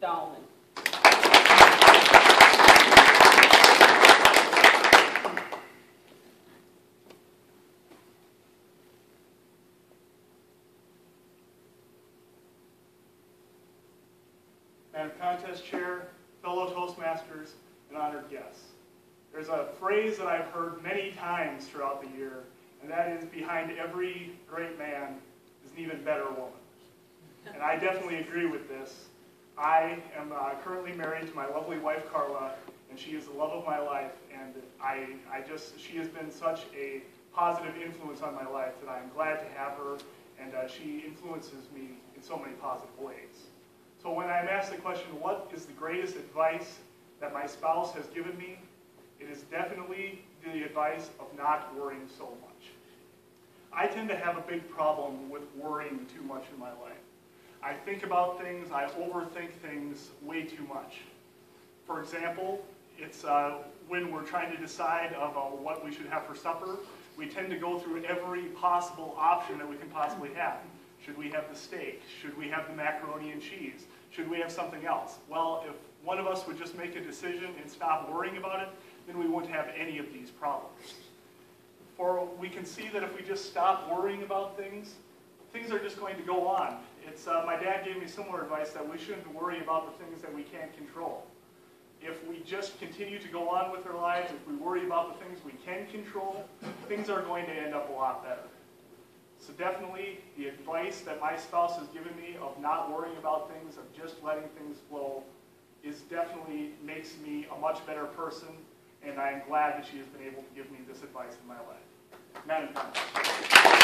Dahlman. Madam Contest Chair, fellow Toastmasters, and honored guests. There's a phrase that I've heard many times throughout the year, and that is, behind every great man is an even better woman. And I definitely agree with this. I am currently married to my lovely wife, Carla, and she is the love of my life, and she has been such a positive influence on my life that I'm glad to have her, and she influences me in so many positive ways. So when I'm asked the question, what is the greatest advice that my spouse has given me, it is definitely the advice of not worrying so much. I tend to have a big problem with worrying too much in my life. I think about things, I overthink things way too much. For example, it's when we're trying to decide what we should have for supper, we tend to go through every possible option that we can possibly have. Should we have the steak? Should we have the macaroni and cheese? Should we have something else? Well, if one of us would just make a decision and stop worrying about it, then we wouldn't have any of these problems. For we can see that if we just stop worrying about things, things are just going to go on. My dad gave me similar advice that we shouldn't worry about the things that we can't control. If we just continue to go on with our lives, if we worry about the things we can control, things are going to end up a lot better. So definitely, the advice that my spouse has given me of not worrying about things, of just letting things flow, definitely makes me a much better person, and I am glad that she has been able to give me this advice in my life. Madam Contest.